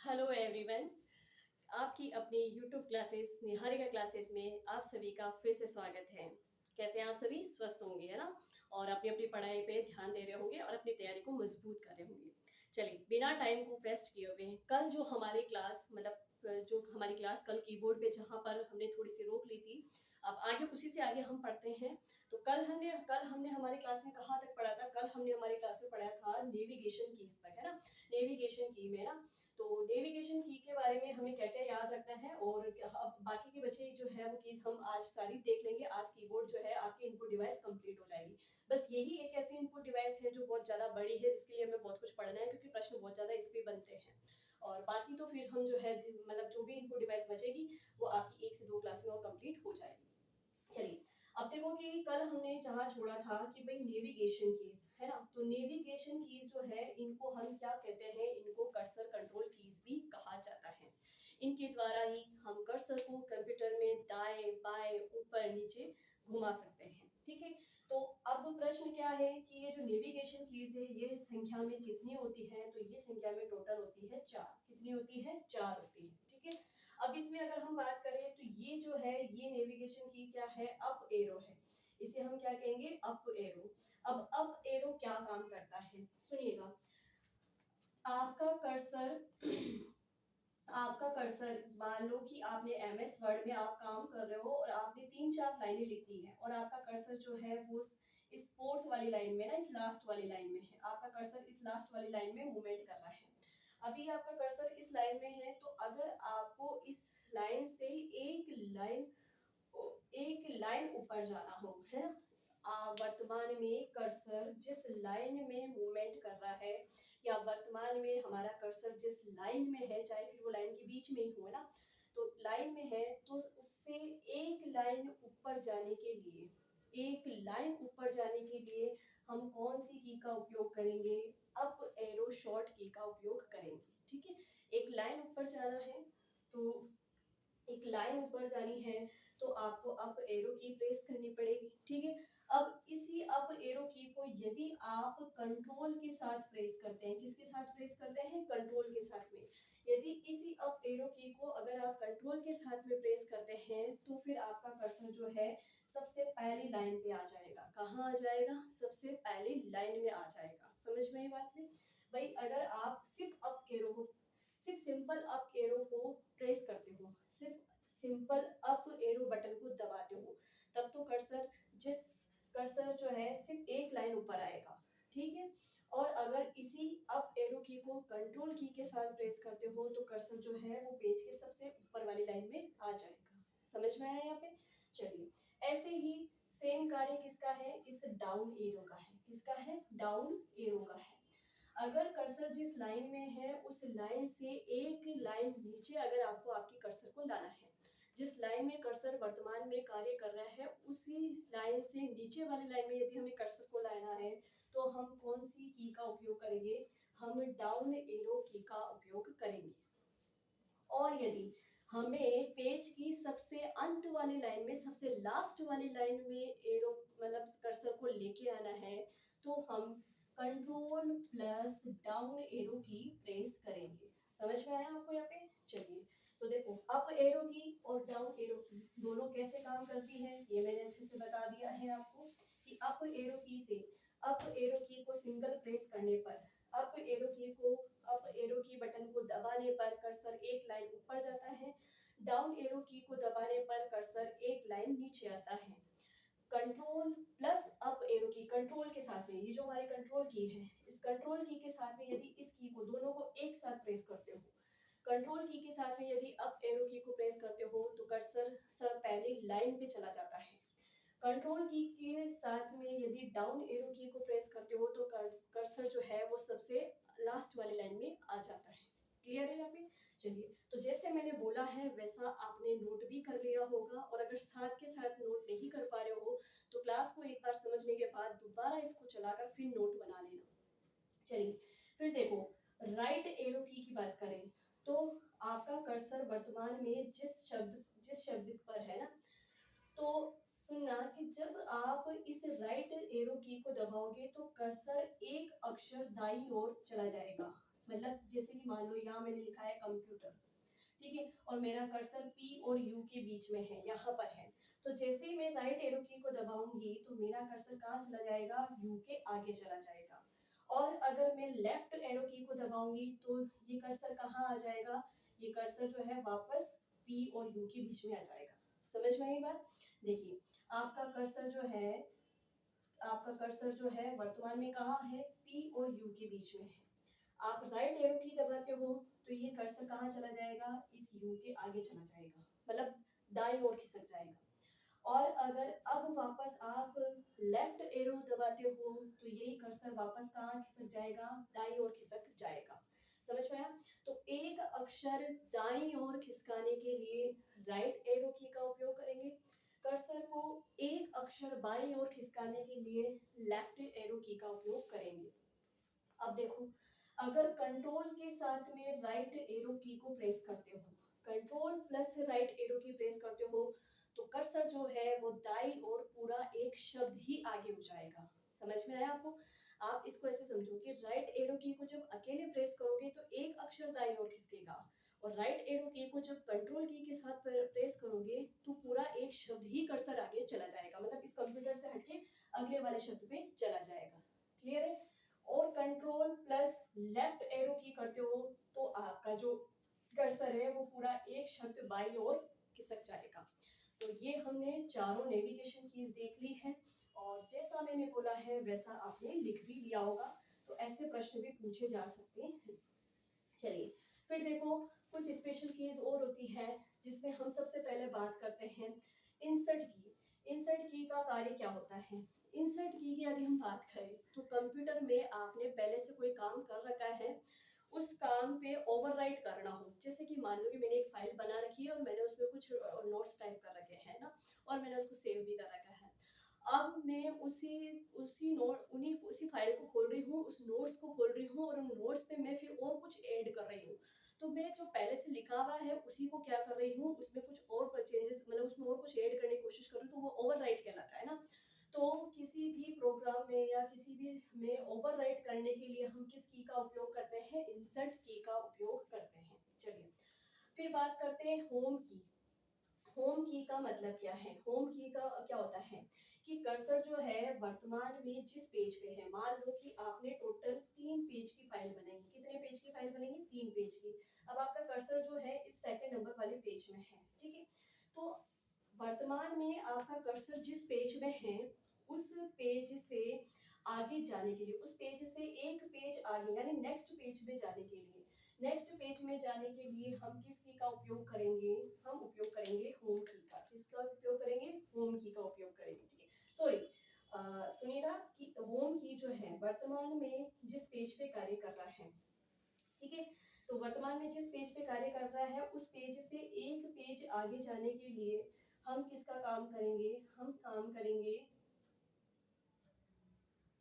Hello everyone. आपकी अपनी YouTube classes Niharika classes में आप सभी का फिर से स्वागत है। कैसे हैं आप सभी? स्वस्थ होंगे, है ना? और अपनी अपनी पढ़ाई पे ध्यान दे रहे होंगे और अपनी तैयारी को मजबूत कर रहे होंगे। चलिए, बिना टाइम को वेस्ट किए हुए कल जो हमारी क्लास जो हमारी क्लास कल कीबोर्ड पे जहाँ पर हमने थोड़ी सी रोक ली थी, अब आगे उसी से आगे हम पढ़ते हैं। तो कल हमने हमारी क्लास में कहाँ तक पढ़ा था? कल हमने हमारी क्लास में पढ़ा था नेविगेशन कीज तक, है ना? नेविगेशन की में ना, तो नेविगेशन की के बारे में हमें क्या क्या याद रखना है और अब बाकी के बचे जो है वो कीज हम आज सारी देख लेंगे। आज कीबोर्ड जो है आपकी इनपुट डिवाइस कंप्लीट हो जाएगी। बस यही एक ऐसी इनपुट डिवाइस है जो बहुत ज्यादा बड़ी है, जिसके लिए हमें बहुत कुछ पढ़ना है क्योंकि प्रश्न बहुत ज्यादा इस पे बनते हैं। और बाकी तो फिर हम जो है जो भी इनपुट डिवाइस बचेगी वो आपकी 1 से 2 क्लास में और कंप्लीट हो जाएगी। चलिए, अब देखो कि कल हमने जहाँ छोड़ा था कि भाई नेविगेशन कीज, है ना? तो नेविगेशन कीज जो है इनको हम क्या कहते हैं? इनको कर्सर कंट्रोल कीज भी कहा जाता है। इनके द्वारा ही हम कर्सर को कंप्यूटर में दाएं बाएं ऊपर नीचे घुमा सकते हैं। ठीक है। तो अब प्रश्न क्या है कि ये जो नेविगेशन कीज है ये संख्या में कितनी होती है? तो ये संख्या में टोटल होती है 4। कितनी होती है? 4 होती है। ठीक है। अब इसमें अगर हम बात करें तो ये जो है ये नेविगेशन की क्या है? अप एरो है। इसे हम क्या कहेंगे? Up arrow. अब अप एरो क्या काम करता है? सुनिएगा। आपका कर्सर आपका कर्सर मान लो कि आपने एमएस वर्ड में आप काम कर रहे हो और आपने 3-4 लाइनें लिख दी है और आपका कर्सर जो है वो इस फोर्थ वाली लाइन में ना, इस लास्ट वाली लाइन में है। आपका कर्सर इस लास्ट वाली लाइन में मूवमेंट कर रहा है। अभी आपका कर्सर इस लाइन में है, तो अगर आपको इस लाइन से एक लाइन ऊपर जाना हो, है ना? वर्तमान में कर्सर जिस लाइन में मूवमेंट कर रहा है या वर्तमान में हमारा कर्सर जिस लाइन में है, चाहे फिर वो लाइन के बीच में ही हो, है ना? तो लाइन में है तो उससे एक लाइन ऊपर जाने के लिए हम कौन सी की का उपयोग करेंगे? अप एरो शॉर्ट की का उपयोग करेंगे। ठीक है। एक लाइन ऊपर जाना है, तो एक लाइन ऊपर जानी है तो आपको अप एरो की प्रेस करनी पड़ेगी। ठीक है। अब इसी अप एरो की को यदि आप कंट्रोल के साथ प्रेस करते हैं, किसके साथ प्रेस करते हैं? कंट्रोल के साथ में। यदि इसी अप एरो की को अगर आप कंट्रोल के साथ में प्रेस करते हैं तो फिर आपका कर्सर जो है सबसे पहली लाइन पे आ जाएगा। कहाँ आ जाएगा? सबसे पहली लाइन में आ जाएगा। समझ में आई बात में? भाई अगर आप सिर्फ सिंपल अप एरो को प्रेस करते हो, सिर्फ सिंपल अप एरो बटन को दबाते हो, तब तो कर्सर जो है सिर्फ एक लाइन ऊपर आएगा। ठीक है। और अगर इसी अप एरो की को कंट्रोल की के साथ प्रेस करते हो तो कर्सर जो है वो पेज के सबसे ऊपर वाली लाइन में आ जाएगा। समझ में आया यहाँ पे? चलिए, ऐसे ही सेम कार्य किसका है? इस डाउन एरो का है। किसका है? डाउन एरो का है। अगर कर्सर जिस लाइन में है उस लाइन से एक लाइन नीचे अगर आपको आपके कर्सर को लाना है, जिस लाइन में कर्सर वर्तमान में कार्य कर रहा है उसी लाइन से नीचे वाली लाइन में यदि हमें कर्सर को लाना है तो हम कौन सी की का उपयोग करेंगे? हम डाउन एरो की का उपयोग करेंगे। और यदि हमें पेज की सबसे अंत वाली लाइन में, सबसे लास्ट वाली लाइन में एरो कर्सर को लेके आना है तो हम कंट्रोल प्लस डाउन एरो की प्रेस करेंगे। समझ में आया आपको यहाँ पे? चलिए, तो देखो अप एरो की और डाउन एरो की दोनों कैसे काम करती है ये मैंने अच्छे से बता दिया है आपको कि अप एरो की को सिंगल प्रेस करने पर, अप एरो की को अप एरो की बटन को दबाने पर कर्सर एक लाइन ऊपर जाता है, डाउन एरो की को दबाने पर कर्सर एक लाइन नीचे आता है। कंट्रोल प्लस अप एरो की कंट्रोल के साथ में, ये जो हमारी कंट्रोल की है, इस कंट्रोल की के साथ में यदि इस की को दोनों को एक साथ प्रेस करते हो, कंट्रोल की के साथ में यदि अप एरो की को प्रेस करते हो तो कर्सर पहले लाइन पे चला जाता है। कंट्रोल की के साथ में यदि डाउन एरो की को प्रेस करते हो तो कर्सर जो है वो सबसे लास्ट वाली लाइन में आ जाता है। क्लियर है यहाँ पे? चलिए, तो जैसे मैंने बोला है वैसा आपने नोट भी कर लिया होगा, और अगर साथ के साथ नोट नहीं कर पा रहे हो तो क्लास को एक बार समझने के बाद दोबारा इसको चलाकर फिर नोट बना लेना। चलिए, फिर देखो राइट एरो की बात करें तो आपका कर्सर वर्तमान में जिस शब्द पर है ना, तो सुनना कि जब आप इस राइट एरो की को दबाओगे तो कर्सर एक अक्षर दाईं ओर चला जाएगा। मतलब जैसे कि मान लो यहाँ मैंने लिखा है कंप्यूटर, ठीक है, और मेरा कर्सर P और U के बीच में है, यहाँ पर है। तो जैसे ही मैं राइट एरो की को दबाऊंगी तो मेरा कर्सर कहाँ चला जाएगा, U के आगे चला जाएगा। और अगर मैं लेफ्ट एरो की को दबाऊंगी तो ये कर्सर कहाँ आ जाएगा, ये कर्सर जो है वापस P और U के बीच में आ जाएगा। समझ में आई बात? देखिए आपका कर्सर जो है, आपका कर्सर जो है वर्तमान में कहाँ है, P और U के बीच में है। आप राइट एरो की दबाते हो तो ये कर्सर कहाँ चला जाएगा, इस U के आगे चला जाएगा, मतलब दाईं ओर खिसक जाएगा। और अगर अब वापस आप लेफ्ट एरो दबाते हो तो यही कर्सर वापस कहाँ खिसक जाएगा, दाईं ओर खिसक जाएगा। समझ में आया? तो एक अक्षर दाईं ओर खिसकाने के लिए राइट एरो की का उपयोग करेंगे, कर्सर को एक अक्षर बाईं ओर खिसकाने के लिए लेफ्ट एरो की का उपयोग करेंगे। अब देखो, अगर कंट्रोल के साथ में राइट एरो की को प्रेस करते हो, कंट्रोल प्लस राइट एरो की प्रेस करते हो, तो कर्सर जो है वो दाईं ओर पूरा एक शब्द ही आगे हो जाएगा। समझ में आया आपको? आप इसको ऐसे समझो कि राइट एरो की को जब अकेले प्रेस करोगे तो एक अक्षर दाईं ओर खिसकेगा, और राइट एरो की को जब कंट्रोल की के साथ प्रेस करोगे तो पूरा एक शब्द ही कर्सर आगे चला जाएगा, मतलब इस कंप्यूटर से हटके अगले वाले शब्द पे चला जाएगा। क्लियर है? और कंट्रोल प्लस लेफ्ट एरो की करते हो तो आपका जो कर्सर है वो पूरा एक शब्द बाईं ओर खिसक जाएगा। तो ये हमने चारों नेविगेशन कीज देख ली है, और जैसा मैंने बोला है वैसा आपने लिख भी लिया होगा, तो ऐसे प्रश्न भी पूछे जा सकते हैं। चलिए फिर देखो, कुछ स्पेशल कीज और होती है जिसमें हम सबसे पहले बात करते हैं इंसर्ट की। इंसर्ट की का कार्य क्या होता है? इंसर्ट की यदि हम बात करें तो कंप्यूटर में आपने पहले से कोई काम कर रखा है, उस काम पे ओवरराइट करना हो, जैसे कि मान लो कि मैंने एक फाइल बना रखी है और मैंने उसमें कुछ नोट्स टाइप कर रखे हैं ना, और मैंने उसको सेव भी कर रखा है। अब मैं उसी उसी नोट उन्हीं उसी फाइल को खोल रही हूँ, उस नोट्स को खोल रही हूँ, और उन नोट्स पे मैं फिर और कुछ ऐड कर रही हूँ। तो मैं जो पहले से लिखा हुआ है उसी को क्या कर रही हूँ, उसमें कुछ और चेंजेस, मतलब उसमें और कुछ ऐड करने की कोशिश कर रही हूँ, तो वो ओवरराइट कहलाता है ना। तो किसी भी प्रोग्राम में या किसी भी में ओवरराइट करने के लिए हम किस की का उपयोग करते हैं, इंसर्ट की का उपयोग करते हैं। चलिए फिर बात करते हैं होम की। होम की का मतलब क्या है? होम की का क्या होता है कि कर्सर जो है वर्तमान में जिस पेज पे है, मान लो कि आपने टोटल 3 पेज की फाइल बनाई है। कितने पेज की फाइल बनेगी? 3 पेज की। अब आपका कर्सर जो है इस सेकंड नंबर वाले पेज में है, ठीक है। तो वर्तमान में आपका कर्सर जिस पेज में है उस पेज से आगे जाने के लिए, उस पेज से एक पेज आगे यानी नेक्स्ट पेज में जाने के लिए, नेक्स्ट पेज में जाने के लिए हम किस की का उपयोग करेंगे? हम उपयोग करेंगे होम की का। किसका उपयोग करेंगे? होम की का उपयोग करेंगे, ठीक है। सॉरी, सुनिएगा कि होम की जो है वर्तमान में जिस पेज पे कार्य कर रहा है, ठीक है, तो वर्तमान में जिस पेज पे कार्य कर रहा है उस पेज से एक पेज आगे जाने के लिए हम किसका काम करेंगे? हम काम करेंगे,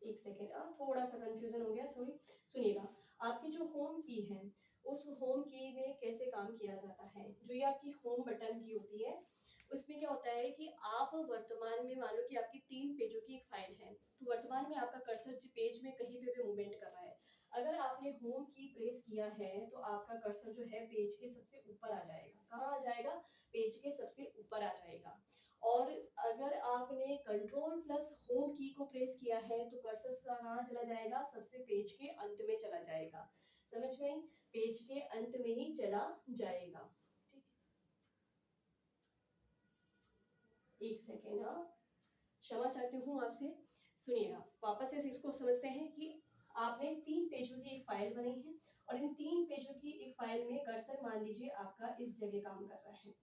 एक सेकेंड, थोड़ा सा कंफ्यूजन हो गया, सॉरी। सुनिएगा, आपकी जो होम की है उस होम की में कैसे काम किया जाता है, जो ये आपकी होम बटन की होती है उसमें क्या होता है कि आप वर्तमान में मान लो कि आपकी 3 पेजों की एक फाइल है, तो वर्तमान में आपका कर्सर पेज में कहीं पे भी मूवमेंट कर रहा है। अगर आपने होम की प्रेस किया है तो आपका कर्सर जो है पेज के सबसे ऊपर आ जाएगा। कहाँ आ जाएगा? पेज के सबसे ऊपर आ जाएगा। और अगर आपने कंट्रोल प्लस होम की को प्रेस किया है तो कर्सर कहाँ चला जाएगा? सबसे पेज के अंत में चला जाएगा। समझ में आई? पेज के अंत में ही चला जाएगा। ठीक, एक सेकेंड, क्षमा चाहती हूँ आपसे। सुनिएगा, वापस से इसको समझते हैं कि आपने 3 पेजों की एक फाइल बनाई है, और इन 3 पेजों की एक फाइल में कर्सर मान लीजिए आपका इस जगह काम कर रहा है,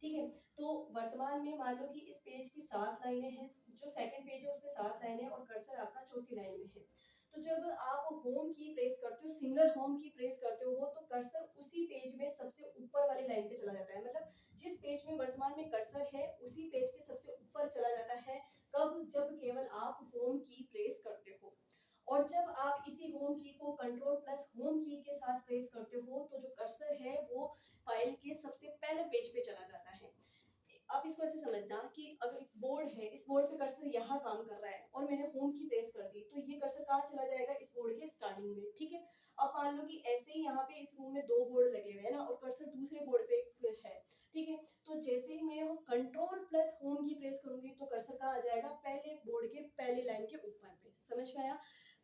ठीक है। तो वर्तमान में मान लो कि इस पेज की 7 लाइनें हैं, जो सेकंड पेज है उसमें 7 लाइनें और कर्सर आपका चौथी लाइन में है। तो जब आप होम की प्रेस करते हो, सिंगल होम की प्रेस करते हो तो कर्सर उसी पेज में सबसे ऊपर वाली लाइन पे चला जाता है, मतलब जिस पेज में वर्तमान में कर्सर है उसी पेज के सबसे ऊपर चला जाता है। कब? जब केवल आप होम की प्रेस करते हो। और जब आप इसी होम की को कंट्रोल प्लस होम की के साथ प्रेस करते हो तो जो कर्सर है वो फाइल के सबसे पहले पेज पे चला जाता है। आप इसको ऐसे समझना कि अगर एक बोर्ड है, इस बोर्ड पे कर्सर यहाँ काम कर रहा है और मैंने होम की प्रेस कर दी, तो ये कर्सर कहाँ चला जाएगा, इस बोर्ड के स्टार्टिंग में, ठीक है। अब मान लो कि ऐसे ही यहाँ पे इस रूम में 2 बोर्ड लगे हुए हैं ना, और कर्सर दूसरे बोर्ड पे है, ठीक है। तो जैसे ही मैं कंट्रोल प्लस होम की प्रेस करूंगी तो कर्सर कहाँ आ जाएगा, पहले बोर्ड के पहले लाइन के ऊपर पे। समझ में आया?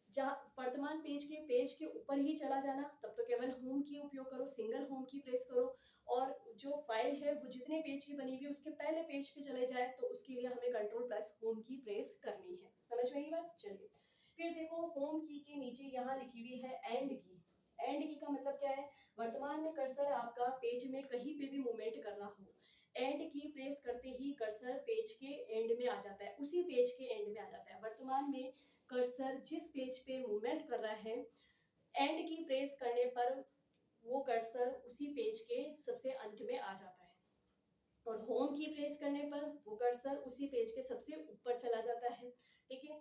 जहाँ वर्तमान पेज के ऊपर ही चला जाना, तब तो केवल होम की उपयोग करो, सिंगल होम की प्रेस करो, और जो फाइल है वो जितने पेज की बनी हुई है उसके पहले पेज पे चले जाए, तो उसके लिए हमें कंट्रोल प्लस होम की प्रेस करनी है। समझ में आई बात? चलिए फिर देखो, होम की के नीचे यहाँ लिखी हुई है एंड की। एंड की का मतलब क्या है, वर्तमान में कर्सर आपका पेज में कहीं पे भी मूवमेंट कर रहा हो, एंड की प्रेस करते ही कर्सर पेज के एंड में आ जाता है, उसी पेज के एंड में आ जाता है। वर्तमान में कर्सर जिस पेज पे मूवमेंट कर रहा है, एंड की प्रेस करने पर वो कर्सर उसी पेज के सबसे अंत में आ जाता है, और होम की प्रेस करने पर वो कर्सर उसी पेज के सबसे ऊपर चला जाता है, ठीक है।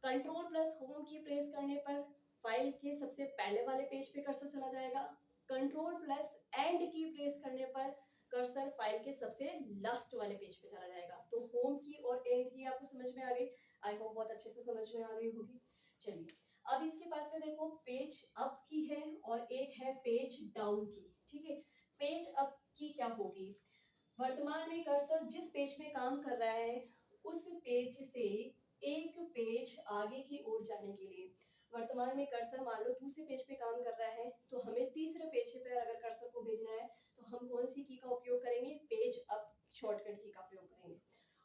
कंट्रोल प्लस होम की प्रेस करने पर फाइल के सबसे पहले वाले पेज पे कर्सर चला जाएगा। कंट्रोल प्लस एंड की प्रेस करने पर कर्सर फाइल के सबसे लास्ट वाले पेज पे चला जाएगा। तो होम की और एंड की आपको समझ में आ गई, आई होप बहुत अच्छे से समझ में आ गई होगी। चलिए अब इसके पास में देखो, पेज अप की है और एक है पेज डाउन की, ठीक है। पेज अप की क्या होगी, वर्तमान में कर्सर जिस पेज में काम कर रहा है उस पेज से एक पेज आगे की ओर जाने के लिए, वर्तमान में कर्सर मान लो दूसरे पेज पे काम कर रहा है, तो हमें तीसरे पेज पे अगर कर्सर को भेजना है तो हम कौन सी की का उपयोग करेंगे, पेज अप शॉर्टकट की का उपयोग करेंगे।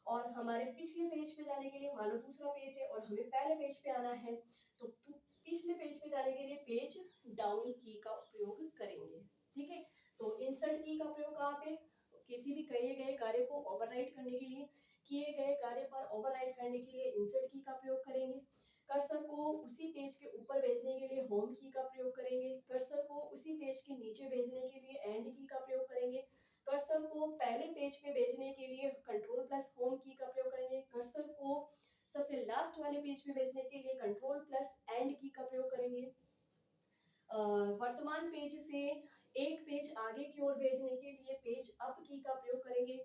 और हमारे पिछले पेज पे जाने के लिए, मान लो दूसरा पेज है और हमें पहले पेज पे आना है, तो पिछले पेज पे जाने के लिए पेज डाउन की का उपयोग करेंगे, ठीक है। तो इंसर्ट की का प्रयोग कहाँ पे, किसी भी किए गए कार्य को ओवरराइट करने के लिए, किए गए कार्य पर ओवरराइट करने के लिए इंसर्ट की का प्रयोग करेंगे। कर्सर को उसी पेज के ऊपर भेजने के लिए होम की का प्रयोग करेंगे। कर्सर को उसी पेज के नीचे भेजने के लिए एंड की का प्रयोग करेंगे। कर्सर को पहले पेज पे भेजने के लिए कंट्रोल प्लस होम की का प्रयोग करेंगे। कर्सर को सबसे लास्ट वाले पेज पे भेजने के लिए कंट्रोल प्लस एंड की का प्रयोग करेंगे। वर्तमान पेज से एक पेज आगे की ओर भेजने के लिए पेज अप की का प्रयोग करेंगे।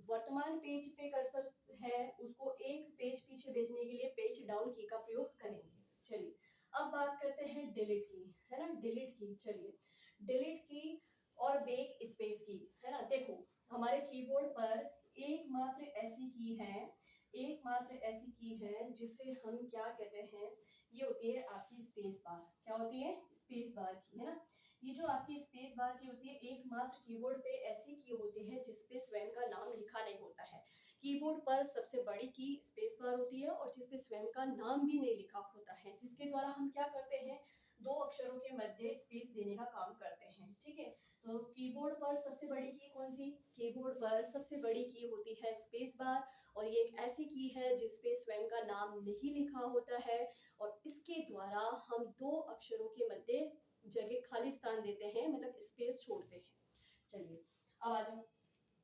वर्तमान पेज पे कर्सर है, उसको एक पेज पीछे भेजने के लिए पेज डाउन की का प्रयोग करेंगे। चलिए अब बात करते हैं डिलीट की, है ना, डिलीट की। चलिए डिलीट की और बैक स्पेस की, है ना। देखो हमारे कीबोर्ड पर एकमात्र ऐसी की है, एकमात्र ऐसी की है जिसे हम क्या कहते हैं, ये होती है आपकी स्पेस बार। क्या होती है, स्पेस बार की, है ना। ये जो आपकी स्पेस बार की होती है, एकमात्र कीबोर्ड पे ऐसी की होती है जिसपे स्वयं का नाम लिखा नहीं होता है। कीबोर्ड पर सबसे बड़ी की स्पेस बार होती है और जिसपे स्वयं का नाम भी नहीं लिखा होता है, जिसके द्वारा हम क्या करते हैं, दो अक्षरों के मध्य स्पेस देने का काम करते हैं, ठीक है। तो कीबोर्ड पर सबसे बड़ी की कौन सी, कीबोर्ड पर सबसे बड़ी की होती है स्पेस बार, और ये एक ऐसी की है जिसपे स्वयं का नाम नहीं लिखा होता है, और इसके द्वारा हम दो अक्षरों के मध्य जगह खाली स्थान देते हैं, मतलब स्पेस छोड़ते हैं। चलिए अब आ जाओ,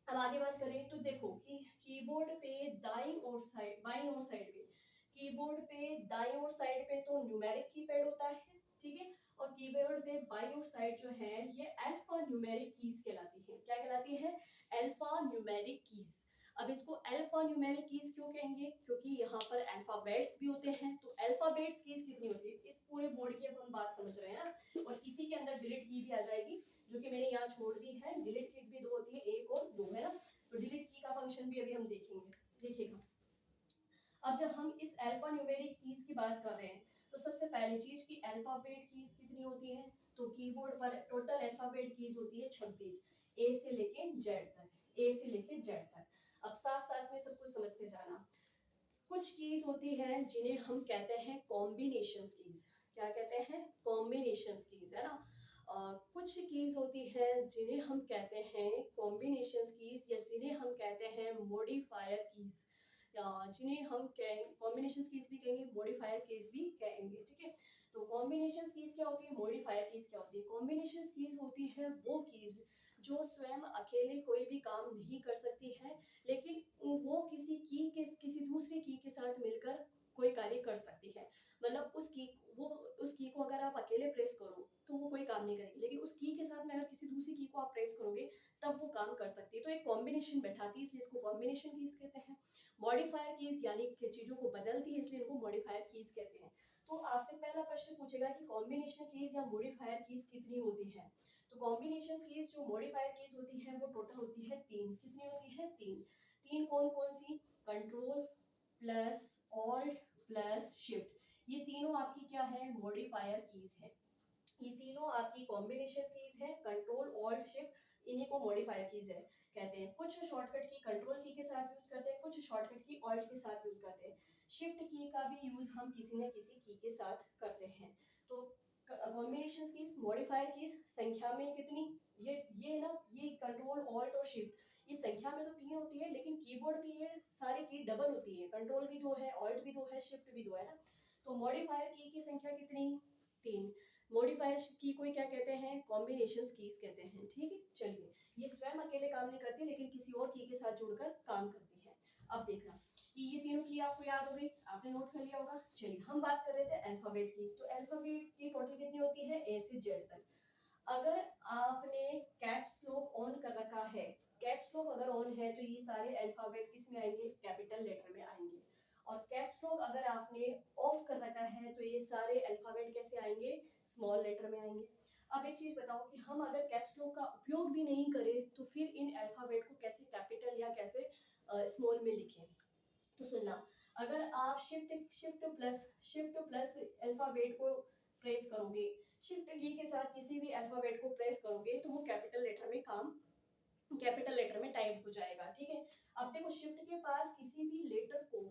अब आगे बात करें तो देखो कि कीबोर्ड पे दाईं ओर साइड, बाईं ओर साइड पे, कीबोर्ड पे दाईं ओर साइड पे तो न्यूमेरिक कीपैड होता है, ठीक है। और कीबोर्ड पे बाईं ओर साइड जो है ये अल्फा न्यूमेरिक कीज कहलाती है। क्या कहलाती है, अल्फा न्यूमेरिक कीज। अब इसको अल्फा न्यूमेरिक कीज क्यों कहेंगे, क्योंकि यहाँ पर अल्फाबेट्स भी होते हैं। तो अल्फाबेट्स कीज कितनी होती है, इस पूरे बोर्ड की अब हम बात समझ रहे हैं ना, और इसी के अंदर डिलीट की भी आ जाएगी, जो कि मैंने यहाँ छोड़ दी है। डिलीट की भी दो होती है, एक और दो, है ना। तो डिलीट की का फंक्शन भी अभी हम देखेंगे, देखिएगा। अब जब हम इस अल्फा न्यूमेरिक कीज की बात कर रहे हैं, तो सबसे पहली चीज की अल्फाबेट कीज कितनी होती है, तो कीबोर्ड पर टोटल अल्फाबेट कीज होती है 26, ए से लेके जेड तक, ए से लेके जेड तक। अब साथ साथ में सब कुछ समझते जाना। कुछ कीज होती हैं जिन्हें हम कहते हैं कॉम्बिनेशंस कीज। क्या कहते हैं, कॉम्बिनेशंस कीज, है ना। कुछ कीज होती हैं जिन्हें हम कहते हैं कॉम्बिनेशंस कीज, या जिन्हें हम कहते हैं मॉडिफायर कीज, या जिन्हें हम कॉम्बिनेशंस कीज भी कहेंगे, मॉडिफायर कीज भी कहेंगे, ठीक है। तो कॉम्बिनेशंस कीज क्या होती है, मॉडिफायर कीज क्या होती है। कॉम्बिनेशंस कीज होती है वो कीज जो स्वयं अकेले कोई भी काम नहीं कर सकती है, लेकिन वो किसी की के, किसी दूसरे की के साथ मिलकर कोई कार्य कर सकती है। मतलब उस की को अगर आप अकेले प्रेस करो तो वो कोई काम नहीं करेगी, लेकिन उस की के साथ में अगर किसी दूसरी की को आप प्रेस करोगे तब वो काम कर सकती है। तो एक कॉम्बिनेशन बैठाती है, इसलिए इसको कॉम्बिनेशन कीज कहते हैं। मॉडिफायर कीज यानी कि चीजों को बदलती है, इसलिए इनको मॉडिफायर कीज कहते हैं। तो आपसे पहला प्रश्न पूछेगा कि कॉम्बिनेशन कीज या मॉडिफायर कीज कितनी होती है। तो कॉम्बिनेशन कीज जो मॉडिफायर कीज होती है वो टोटल होती है 3। कितनी होती है? 3। 3 कौन कौन सी? Control plus alt plus shift. ये तीनों आपकी क्या है? मॉडिफायर कीज है। ये तीनों आपकी कॉम्बिनेशन कीज है, कंट्रोल ऑल्ट शिफ्ट, इन्हीं को मॉडिफायर कीज है कहते हैं। कुछ शॉर्टकट की कंट्रोल की के साथ यूज करते हैं, कुछ शॉर्टकट की ऑल्ट के साथ यूज करते हैं। शिफ्ट की का भी यूज हम किसी न किसी की के साथ करते हैं। तो कॉम्बिनेशन कीज, मॉडिफायर कीज संख्या में कितनी? ये ना, ये कंट्रोल ऑल्ट और शिफ्ट, ये संख्या में तो 3 होती है, लेकिन कीबोर्ड की ये सारी की डबल होती है। कंट्रोल भी 2 है, ऑल्ट भी 2 है, शिफ्ट भी 2 है ना। तो मॉडिफायर की संख्या कितनी? 3। मॉडिफायर की को क्या कहते हैं? कॉम्बिनेशन कीज कहते हैं। ठीक है, चलिए, ये स्वयं अकेले काम नहीं करती, लेकिन किसी और की के साथ जुड़कर काम करती है। अब देखना कि ये तीनों की आपको याद हो गई, आपने नोट कर लिया होगा। चलिए, हम बात कर रहे थे अल्फाबेट की। तो अल्फाबेट की टोटल कितनी होती है? ए से जेड तक। अगर आपने कैप्स लॉक ऑन कर रखा है, कैप्स लॉक अगर ऑन है तो ये सारे अल्फाबेट किस में आएंगे? कैपिटल लेटर में आएंगे। और कैप्स लॉक अगर आपने ऑफ कर रखा है तो ये सारे अल्फाबेट कैसे आएंगे? स्मॉल लेटर में आएंगे। अब एक चीज बताओ कि हम अगर कैप्स लॉक का उपयोग भी नहीं करें तो फिर इन अल्फाबेट को कैसे कैपिटल या कैसे स्मॉल में लिखें? तो सुनना, अगर आप शिफ्ट प्लस अल्फाबेट को प्रेस करोगे, शिफ्ट की के साथ किसी भी अल्फाबेट को प्रेस करोगे तो वो कैपिटल लेटर में काम, कैपिटल लेटर में टाइप हो जाएगा। ठीक है, अब देखो शिफ्ट के पास किसी भी लेटर को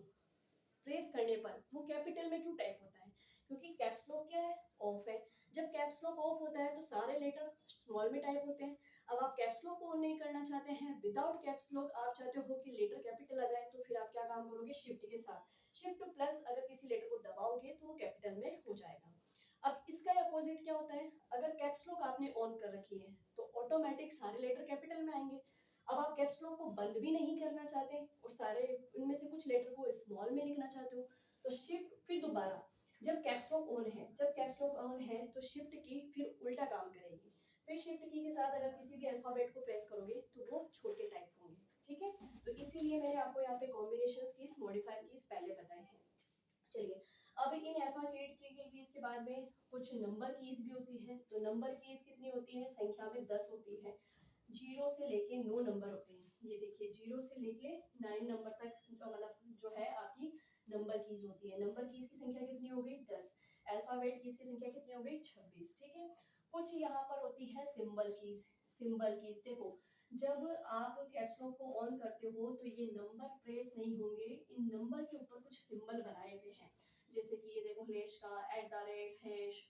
प्रेस करने पर वो कैपिटल में क्यों टाइप होता है? क्योंकि कैप्स लॉक क्या है? ऑफ है। जब कैप्स लॉक ऑफ होता है तो सारे लेटर स्मॉल में टाइप होते हैं। अब आप कैप्स लॉक को ऑन नहीं करना चाहते हैं, विदाउट कैप्स लॉक आप चाहते हो कि लेटर कैपिटल आ जाए, तो फिर आप क्या काम करोगे? शिफ्ट के साथ शिफ्ट प्लस अगर किसी लेटर को दबाओगे तो वो कैपिटल में हो जाएगा। अब इसका अपोजिट क्या होता है? अगर कैप्स लॉक आपने ऑन कर रखी है तो ऑटोमेटिक सारे लेटर कैपिटल में आएंगे। अब आप कैप्स लॉक को बंद भी नहीं करना चाहते और सारे उनमें से कुछ लेटर को स्मॉल में लिखना चाहते हो, तो शिफ्ट फिर दोबारा, जब कैप्स लॉक ऑन है, जब कैप्स लॉक ऑन है तो शिफ्ट की फिर उल्टा काम करेगी। फिर शिफ्ट की के साथ अगर किसी भी अल्फाबेट को प्रेस करोगे तो वो छोटे टाइप होंगे। ठीक है, तो इसीलिए मैंने आपको यहाँ पे कॉम्बिनेशन कीज, मॉडिफायर कीज पहले बताए हैं। चलिए, अब इन अल्फाबेट कीज के बाद में कुछ नंबर कीज भी होती है। तो नंबर कीज कितनी होती है? संख्या में 10 होती है। 0 से लेके 9 नंबर होते हैं। ये देखिए, 0 से लेके 9 नंबर तक मतलब जो है आपकी नंबर कीज होती है। नंबर कीज की संख्या कितनी हो गई? 10। अल्फाबेट कीज की संख्या कितनी हो गई? 26। ठीक है, कुछ यहाँ पर होती है सिंबल कीज। सिंबल कीज देखो, जब आप कैप्स लॉक को ऑन करते हो तो ये नंबर प्रेस नहीं होंगे, इन नंबर के ऊपर कुछ सिंबल बनाए हुए हैं। जैसे कि ये देखो, लेश का, at the rate, hash,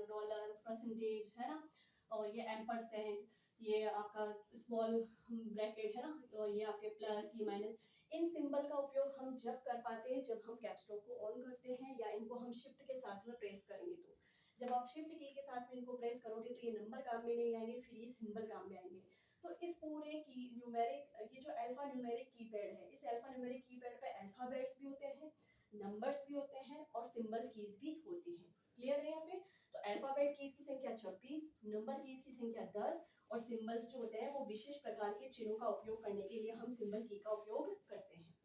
dollar, percentage, है ना, और ये एम्परसेंड, ये आपका स्मॉल ब्रैकेट है ना, और ये आपके प्लस, ये माइनस। इन सिंबल का उपयोग हम जब कर पाते हैं जब हम कैप्स लॉक को ऑन करते हैं या इनको हम शिफ्ट के साथ में प्रेस करेंगे। तो जब आप शिफ्ट की के साथ में इनको प्रेस करोगे तो ये नंबर काम में नहीं आएंगे, फिर ये सिंबल काम में आएंगे। तो इस पूरे की न्यूमेरिक, ये जो अल्फा न्यूमेरिक कीपैड है, इस अल्फा न्यूमेरिक कीपैड पे अल्फाबेट्स भी होते हैं, नंबर्स भी होते हैं और सिंबल कीज भी होती हैं। क्लियर है यहाँ पे? तो अल्फाबेट कीज की संख्या 26, नंबर कीज की संख्या 10 और सिंबल्स जो होते हैं वो विशेष प्रकार के चिन्हों का उपयोग करने के लिए हम सिंबल की का उपयोग करते हैं।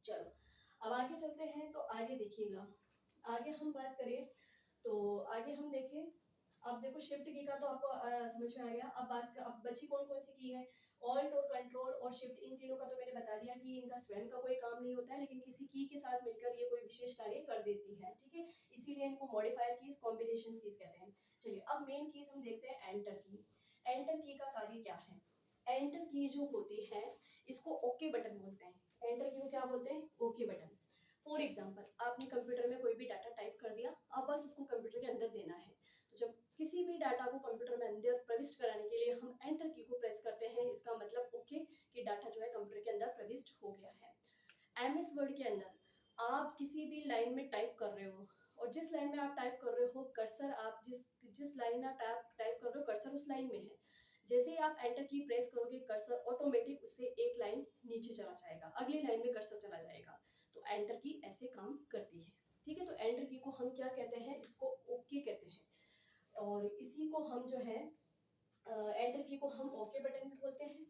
चलो, अब आगे चलते हैं। तो आगे देखिएगा, आगे हम बात करें तो आगे हम देखें। अब देखो, शिफ्ट की का तो आपको समझ में आ गया। अब बची कौन कौन सी की है? ऑल्ट और कंट्रोल और शिफ्ट, इन तीनों का तो मैंने बता दिया कि इनका स्वयं का कोई काम नहीं होता है, लेकिन किसी की के साथ मिलकर ये कोई विशेष कार्य कर देती है। ठीक है, इसीलिए इनको मॉडिफायर कीज, कॉम्बिनेशन कीज कहते हैं। चलिए, अब मेन कीज हम देखते हैं, एंटर की। एंटर की का कार्य क्या है? एंटर की जो होती है इसको ओके बटन बोलते हैं। एंटर की को क्या बोलते हैं? Okay button. फॉर एग्जाम्पल, आपने कंप्यूटर में कोई भी डाटा टाइप कर दिया, अब बस उसको कंप्यूटर के अंदर देना है। तो जब किसी भी डाटा को कंप्यूटर में अंदर प्रविष्ट कराने के लिए हम एंटर की को प्रेस करते हैं, इसका मतलब ओके कि डाटा जो है कंप्यूटर के अंदर प्रविष्ट हो गया है। एमएस वर्ड के अंदर आप किसी भी लाइन में टाइप कर रहे हो और जिस लाइन में आप टाइप कर रहे हो कर्सर, आप जिस जिस लाइन में आप टाइप कर रहे हो कर्सर उस लाइन में है। जैसे ही आप एंटर की प्रेस करोगे कर्सर ऑटोमेटिक उससे एक लाइन नीचे चला जाएगा, अगली लाइन में कर्सर चला जाएगा। तो एंटर की ऐसे काम करती है, ठीक है। तो एंटर की को हम क्या कहते हैं, इसको ओके कहते हैं। और इसी को हम जो है एंटर की को हम ओके बटन भी बोलते हैं।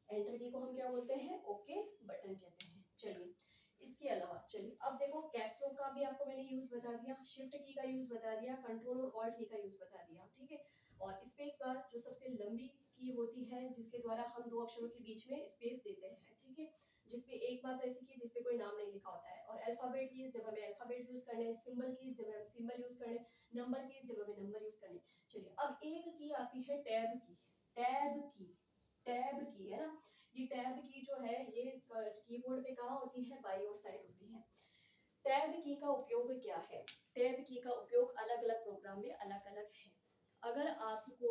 एंटर की को हम क्या बोलते हैं, ओके बटन कहते हैं। चलिए इसके अलावा चलिए अब देखो कैप्स लॉक का भी आपको मैंने यूज बता दिया, शिफ्ट की का यूज बता दिया, कंट्रोल और ऑल्ट की का यूज बता दिया, ठीक है। और स्पेस बार जो सबसे लंबी की होती है जिसके द्वारा हम दो अक्षरों के बीच में स्पेस देते हैं, ठीक है। जिसपे एक बात ऐसी की जिसपे कोई नाम नहीं लिखा होता है। और अल्फाबेट कीज जब हमें अल्फाबेट यूज करने, सिंबल कीज जब हम सिंबल यूज करने, नंबर कीज जब हमें नंबर यूज करने। चलिए अब एक की आती है टैब की। टैब की, टैब की है ना, ये टैब की जो है ये कीबोर्ड पे कहाँ होती है, बाई और साइड होती है। टैब की का उपयोग क्या है, टैब की का उपयोग अलग अलग प्रोग्राम में अलग अलग है। अगर आपको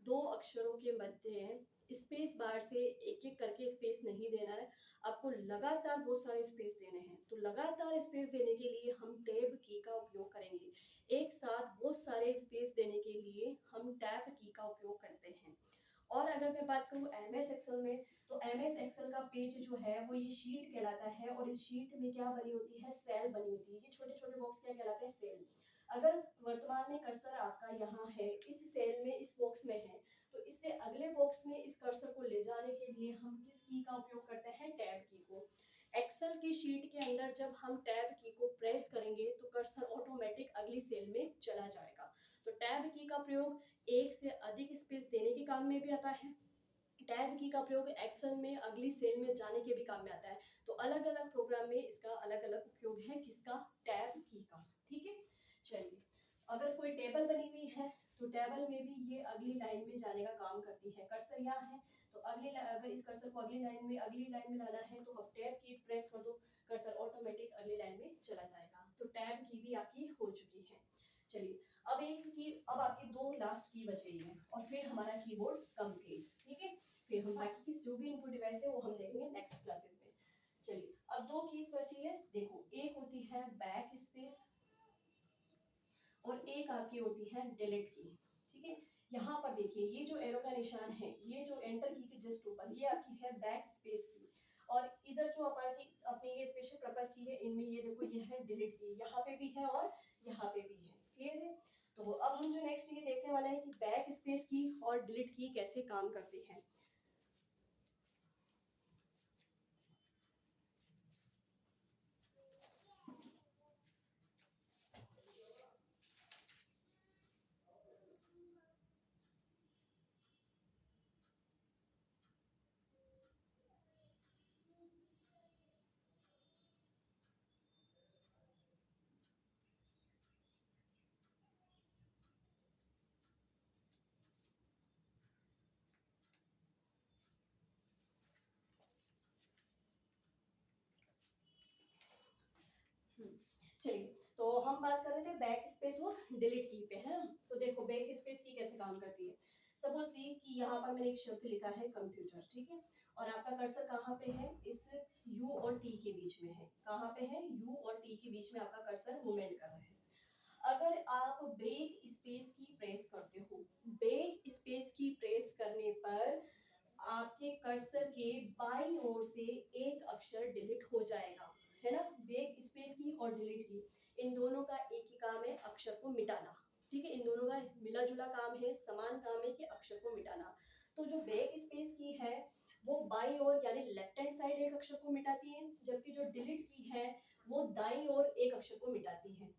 दो अक्षरों के मध्य स्पेस बार से एक एक करके स्पेस नहीं देना है, आपको लगातार बहुत सारे स्पेस देने हैं, तो लगातार स्पेस देने के लिए हम टैब की का उपयोग करेंगे। एक साथ बहुत सारे स्पेस देने के लिए हम टैब की का उपयोग करते हैं। और अगर मैं बात करूँ एमएस एक्सेल में, तो एमएस एक्सेल का पेज जो है वो ये शीट कहलाता है। और इस शीट में क्या बनी होती है, सेल बनी होती है। ये छोटे छोटे बॉक्स क्या कहलाते हैं, सेल। अगर वर्तमान में कर्सर आपका यहाँ है, इस सेल में, इस बॉक्स में है, तो इससे अगले बॉक्स में इस कर्सर को ले जाने के लिए हम किस की का उपयोग करते हैं, टैब की को। एक्सेल की शीट के अंदर जब हम टैब की को प्रेस करेंगे तो कर्सर ऑटोमेटिक अगली सेल में चला जाएगा। तो टैब की का प्रयोग एक से अधिक स्पेस देने के काम में भी आता है। टैब की का प्रयोग एक्सेल में अगली सेल में जाने के भी काम में आता है। तो अलग अलग प्रोग्राम में इसका अलग अलग उपयोग है, किसका, टैब की का, ठीक है। चलिए अगर कोई टेबल बनी हुई है तो टेबल में भी ये अगली लाइन में जाने का काम करती है। कर्सर यहाँ है तो अगर इस कर्सर को अगली लाइन में लाना है तो हम टैब की प्रेस कर दो, कर्सर ऑटोमेटिक अगली लाइन में चला जाएगा। तो टैब की भी आपकी हो चुकी है। चलिए अब आपकी दो लास्ट की बच गई है और फिर हमारा कीबोर्ड कंप्लीट, ठीक है। फिर हम बाकी की जो भी इनपुट डिवाइस है वो हम देखेंगे नेक्स्ट क्लासेस में। चलिए अब दो कीज बची है, देखो एक होती है बैक स्पेस और एक आपकी होती है डिलीट की, ठीक है। यहाँ पर देखिए ये जो एरो का निशान है, ये जो एंटर की के जस्ट ऊपर, ये आपकी है बैक स्पेस की। और इधर जो अपनी ये स्पेशल पर्पस की है, इनमें ये देखो ये है डिलीट की, यहाँ पे भी है और यहाँ पे भी है, क्लियर है। तो अब हम जो नेक्स्ट ये देखने वाले हैं कि बैक स्पेस की और डिलीट की कैसे काम करती है। चलिए तो हम बात कर रहे थे बैक स्पेस और डिलीट की पे, है ना। तो देखो बैक स्पेस की कैसे काम करती है। सपोज दी कि यहाँ पर मैंने एक शब्द लिखा है कंप्यूटर, ठीक है। और आपका कर्सर कहाँ पे है, इस यू और टी के बीच में है। कहाँ पे है, यू और टी के बीच में आपका कर्सर मूवमेंट कर रहा है। अगर आप बैक स्पेस की प्रेस करते हो, बैक स्पेस की प्रेस करने पर आपके कर्सर के बाईं ओर से एक अक्षर डिलीट हो जाएगा, है ना। बैक स्पेस की और डिलीट की, इन दोनों का एक ही काम है, अक्षर को मिटाना, ठीक है। इन दोनों का मिला जुला काम है, समान काम है कि अक्षर को मिटाना। तो जो बैक स्पेस की है वो बाईं ओर यानी लेफ्ट हैंड साइड एक अक्षर को मिटाती है, जबकि जो डिलीट की है वो दाईं ओर एक अक्षर को मिटाती है।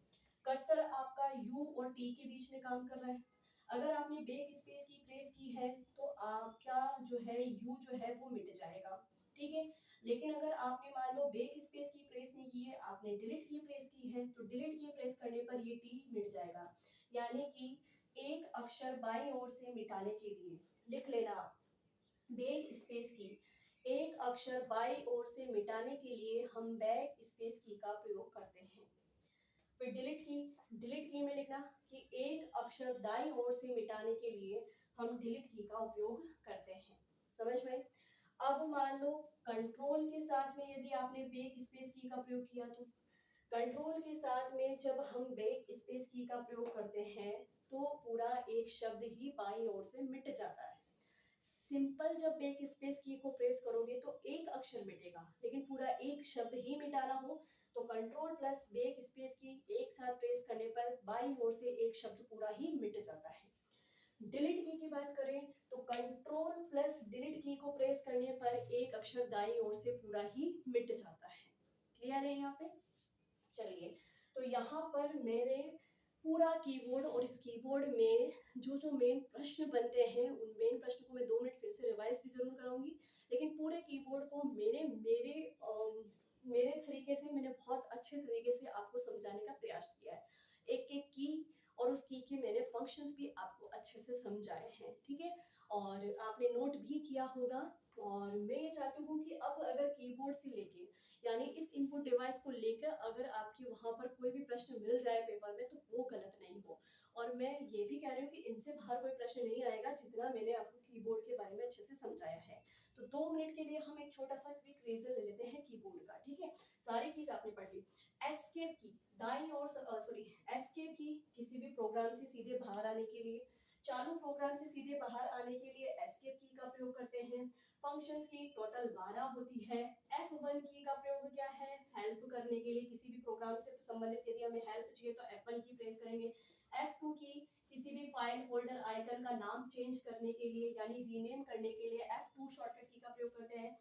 कर्सर आपका यू और टी के बीच में काम कर रहा है। अगर आपने बैक स्पेस की प्रेस की है तो आपका जो है यू जो है वो मिट जाएगा, ठीक है। लेकिन अगर आपने मान लो बैक स्पेस की प्रेस नहीं की है, आपने डिलीट की प्रेस की है, तो डिलीट की प्रेस करने पर ये टी मिट जाएगा। यानी कि एक अक्षर बाईं ओर से मिटाने के लिए लिख लेना आप, बैक स्पेस की एक अक्षर बाईं ओर से मिटाने के लिए हम बैक स्पेस की का प्रयोग करते हैं। फिर डिलीट की में लिखना कि एक अक्षर दाईं ओर से मिटाने के लिए हम डिलीट की का उपयोग करते हैं। समझ में। अब मान लो कंट्रोल के साथ में यदि आपने बैक स्पेस की का प्रयोग किया तो कंट्रोल के साथ में जब हम बैक स्पेस की का प्रयोग करते हैं तो पूरा एक शब्द ही बाईं ओर से मिट जाता है। सिंपल जब बैक स्पेस की को प्रेस करोगे तो एक अक्षर मिटेगा, लेकिन पूरा एक शब्द ही मिटाना हो तो कंट्रोल प्लस बैक स्पेस की एक साथ प्रेस करने पर बाईं ओर से एक शब्द पूरा ही मिट जाता है। डिलीट की बात करें तो कंट्रोल प्लस डिलीट की को प्रेस करने पर एक अक्षर दाईं ओर से पूरा ही मिट जाता है। क्लियर है यहाँ पे? चलिए, तो यहाँ पर मेरे पूरा कीबोर्ड और इस कीबोर्ड में जो जो मेन प्रश्न बनते हैं उन मेन प्रश्न को मैं 2 मिनट फिर से रिवाइज भी जरूर कराऊंगी, लेकिन पूरे कीबोर्ड को मेरे मेरे मेरे तरीके से मैंने बहुत अच्छे तरीके से आपको समझाने का प्रयास किया है। एक एक की और उस की के मैंने फंक्शंस भी आपको अच्छे से समझाए हैं, ठीक है, और आपने नोट भी किया होगा। और मैं ये चाहती हूँ कि अब अगर कीबोर्ड से लेके यानी इस इनपुट डिवाइस को लेकर अगर आपकी वहां पर कोई भी प्रश्न मिल जाए पेपर में तो वो गलत नहीं हो। और मैं ये भी कह रही हूँ कि इनसे बाहर कोई प्रश्न नहीं आएगा जितना मैंने आपको कीबोर्ड के बारे में अच्छे से समझाया है। तो 2 मिनट के लिए हम एक छोटा सा क्विक रिवीजन ले लेते हैं कीबोर्ड का, ठीक है। सारी कीज आपने पढ़ ली। एस्केप की दाईं ओर सॉरी एस्केप की किसी भी प्रोग्राम से सीधे बाहर आने के लिए, चालू प्रोग्राम से सीधे बाहर आने के लिए एस्केप की का प्रयोग करते हैं। फंक्शंस की टोटल 12 होती है। F1 की का प्रयोग क्या है? हेल्प करने के लिए, किसी भी प्रोग्राम से संबंधित यदि हमें हेल्प चाहिए तो F1 की प्रेस करेंगे। F2 की किसी भी फाइल फोल्डर आइकन का नाम चेंज करने के लिए यानी रीनेम करने के लिए F2 शॉर्टकट की का प्रयोग करते हैं।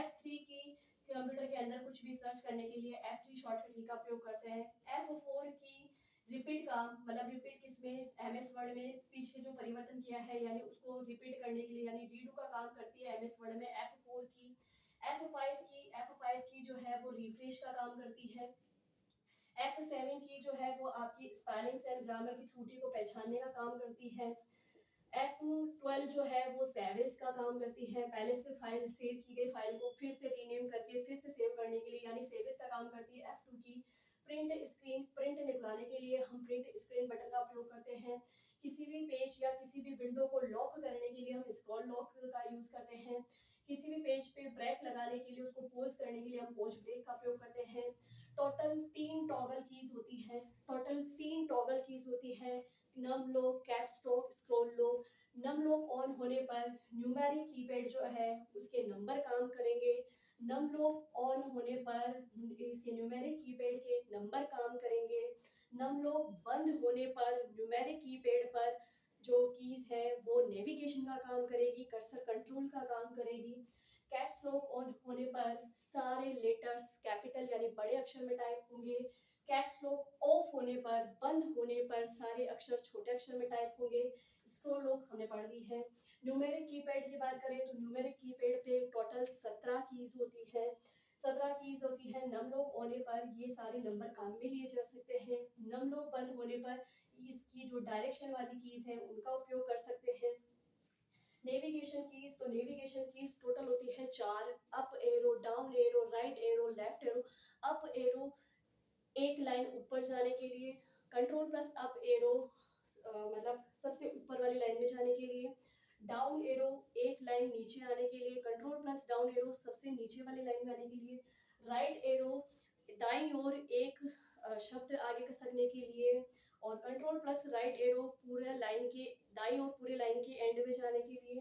F3 की कंप्यूटर के अंदर कुछ भी सर्च करने के लिए F3 शॉर्टकट की का प्रयोग करते हैं। F4 की रिपीट का मतलब रिपीट किसमें एमएस वर्ड में पीछे जो परिवर्तन किया है यानी उसको रिपीट करने के लिए यानी रीडू का काम करती है एमएस वर्ड में F4 की। F5 की जो है वो रिफ्रेश का काम करती है। F7 की जो है वो आपकी स्पेलिंग्स एंड ग्रामर की त्रुटि को पहचानने का काम करती है। F12 जो है वो सेवेज का काम करती है, पहले से फाइल सेव की गई फाइल को फिर से रीनेम करके फिर से सेव करने के लिए यानी सेवेज का काम करती है। F2 की प्रिंट निकलाने के लिए हम प्रिंट स्क्रीन बटन का प्रयोग करते हैं। किसी भी पेज या किसी भी विंडो को लॉक करने के लिए हम स्क्रॉल लॉक का यूज करते हैं। किसी भी पेज पे ब्रेक लगाने के लिए उसको पॉज करने के लिए हम पॉज ब्रेक का प्रयोग करते हैं। टोटल 3 टॉगल कीज होती है। Num lock, caps lock, scroll lock. Num lock on होने पर न्यूमेरिक कीपैड जो है उसके नंबर काम करेंगे। नम लॉक ऑन होने पर इसके न्यूमेरिक कीपैड के नंबर काम करेंगे। नम लॉक बंद होने पर न्यूमेरिक कीपैड पर जो कीज है वो नेविगेशन का काम करेगी, कर्सर कंट्रोल का काम करेगी। कैप्स लॉक ऑन होने पर सारे लेटर्स कैपिटल यानी बड़े अक्षर में टाइप होंगे। कैप्स लॉक ऑफ होने पर बंद होने पर सारे अक्षर छोटे अक्षर में टाइप होंगे। स्क्रॉल लॉक हमने पढ़ ली है। न्यूमेरिक कीपैड की बात करें तो न्यूमेरिक कीपैड पे टोटल 17 कीज होती है। 17 कीज होती है। नम लॉक होने पर ये सारे नंबर काम में लिए जा सकते हैं। नम लॉक बंद होने पर इसकी जो डायरेक्शन वाली कीज है उनका उपयोग कर सकते हैं। नेविगेशन कीज, तो नेविगेशन कीज टोटल होती है 4। Up arrow, down arrow, right arrow, left arrow. Up arrow एक लाइन ऊपर जाने के लिए, कंट्रोल प्लस अप एरो मतलब सबसे ऊपर वाली लाइन में जाने के लिए। डाउन एरो एक लाइन नीचे आने के लिए, कंट्रोल प्लस डाउन एरो सबसे नीचे वाली लाइन में आने के लिए। राइट एरो दाईं ओर एक शब्द आगे खसकने के लिए, और कंट्रोल प्लस राइट एरो पूरे लाइन के दाईं ओर पूरे लाइन के एंड में जाने के लिए।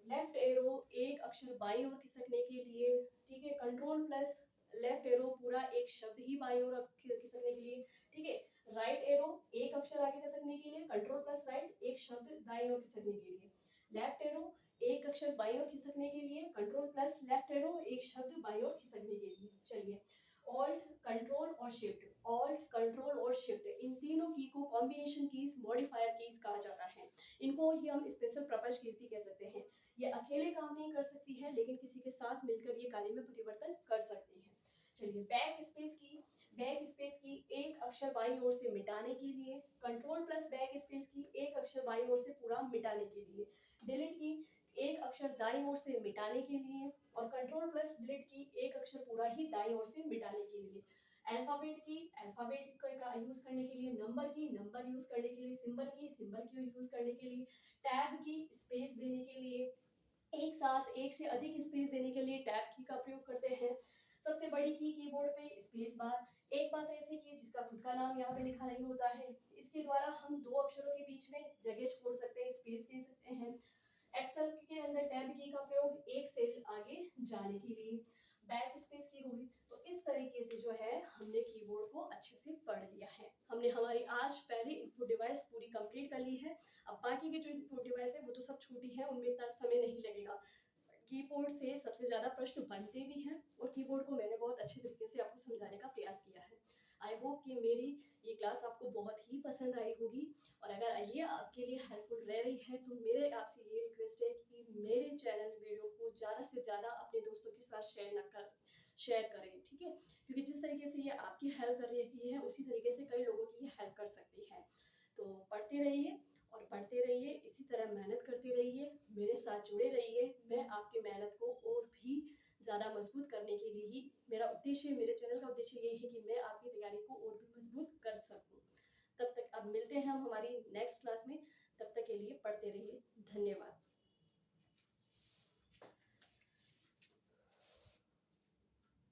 लेफ्ट एरो एक अक्षर बाईं ओर खिसकने के लिए, ठीक है। कंट्रोल प्लस लेफ्ट एरो पूरा एक शब्द ही बाईं ओर खिसकने के लिए, ठीक है। राइट एरो एक अक्षर आगे खिसकने के लिए, कंट्रोल प्लस राइट एक शब्द दाईं ओर खिसकने के लिए। लेफ्ट एरो एक अक्षर बाईं ओर खिसकने के लिए, कंट्रोल प्लस लेफ्ट एरो एक शब्द बाईं ओर खिसकने के लिए। चलिए, ऑल्ट कंट्रोल और शिफ्ट, ऑल्ट कंट्रोल और शिफ्ट इन तीनों की को कॉम्बिनेशन कीज मॉडिफायर कीज कहा जाता है। इनको ही हम स्पेशल पर्पस कीज भी कह सकते हैं। ये अकेले काम नहीं कर सकती है लेकिन किसी के साथ मिलकर ये कार्य में परिवर्तन कर सकती है। चलिए, बैक स्पेस की एक अक्षर बाईं ओर से मिटाने के लिए, कंट्रोल प्लस बैक स्पेस की एक अक्षर बाईं ओर से पूरा मिटाने के लिए। डिलीट की एक अक्षर दाईं ओर से मिटाने के लिए, और कंट्रोल प्लस डिलीट की एक अक्षर पूरा ही दाईं ओर से मिटाने के लिए। अल्फाबेट का यूज करने के लिए, नंबर यूज करने के लिए, सिंबल की यूज करने के लिए, टैब की स्पेस देने के लिए, एक साथ एक से अधिक स्पेस देने के लिए टैब की का प्रयोग करते हैं। सबसे बड़ी की कीबोर्ड पे स्पेस बार। एक बात ऐसी की जिसका खुद का नाम यहाँ पे लिखा नहीं होता है, इसके द्वारा हम दो अक्षरों के बीच में जगह छोड़ सकते हैं, स्पेस दे सकते हैं। एक्सेल के अंदर टैब की का प्रयोग एक सेल आगे जाने के लिए। बैक स्पेस की होगी। तो इस तरीके से जो है हमने कीबोर्ड को अच्छे से पढ़ लिया है। हमने हमारी आज पहली इनपुट डिवाइस पूरी कंप्लीट कर ली है। अब बाकी की जो इनपुट डिवाइस है वो तो सब छोटी है, उनमें इतना समय नहीं लगेगा। कीबोर्ड से सबसे ज्यादा प्रश्न बनते भी हैं और कीबोर्ड को मैंने बहुत अच्छे तरीके से आपको समझाने का प्रयास किया है। आई होप कि मेरी ये क्लास आपको बहुत ही पसंद आई होगी, और अगर ये आपके लिए हेल्पफुल रह रही है तो मेरे आपसे ये रिक्वेस्ट है कि मेरे चैनल वीडियो को ज़्यादा से ज़्यादा अपने दोस्तों के साथ शेयर करें, ठीक है? क्योंकि जिस तरीके से ये आपकी हेल्प कर रही है उसी तरीके से कई लोगों की ये हेल्प कर सकती है। तो पढ़ते रहिए और पढ़ते रहिए, इसी तरह मेहनत करते रहिए, मेरे साथ जुड़े रहिए। मैं आपकी मेहनत को और भी ज़्यादा मजबूत करने के लिए ही मेरा उद्देश्य, मेरे चैनल का उद्देश्य यही है कि मैं आपकी तैयारी को और भी मजबूत कर सकूं। तब तक अब मिलते हैं हम हमारी नेक्स्ट क्लास में। तब तक के लिए पढ़ते रहिए। धन्यवाद।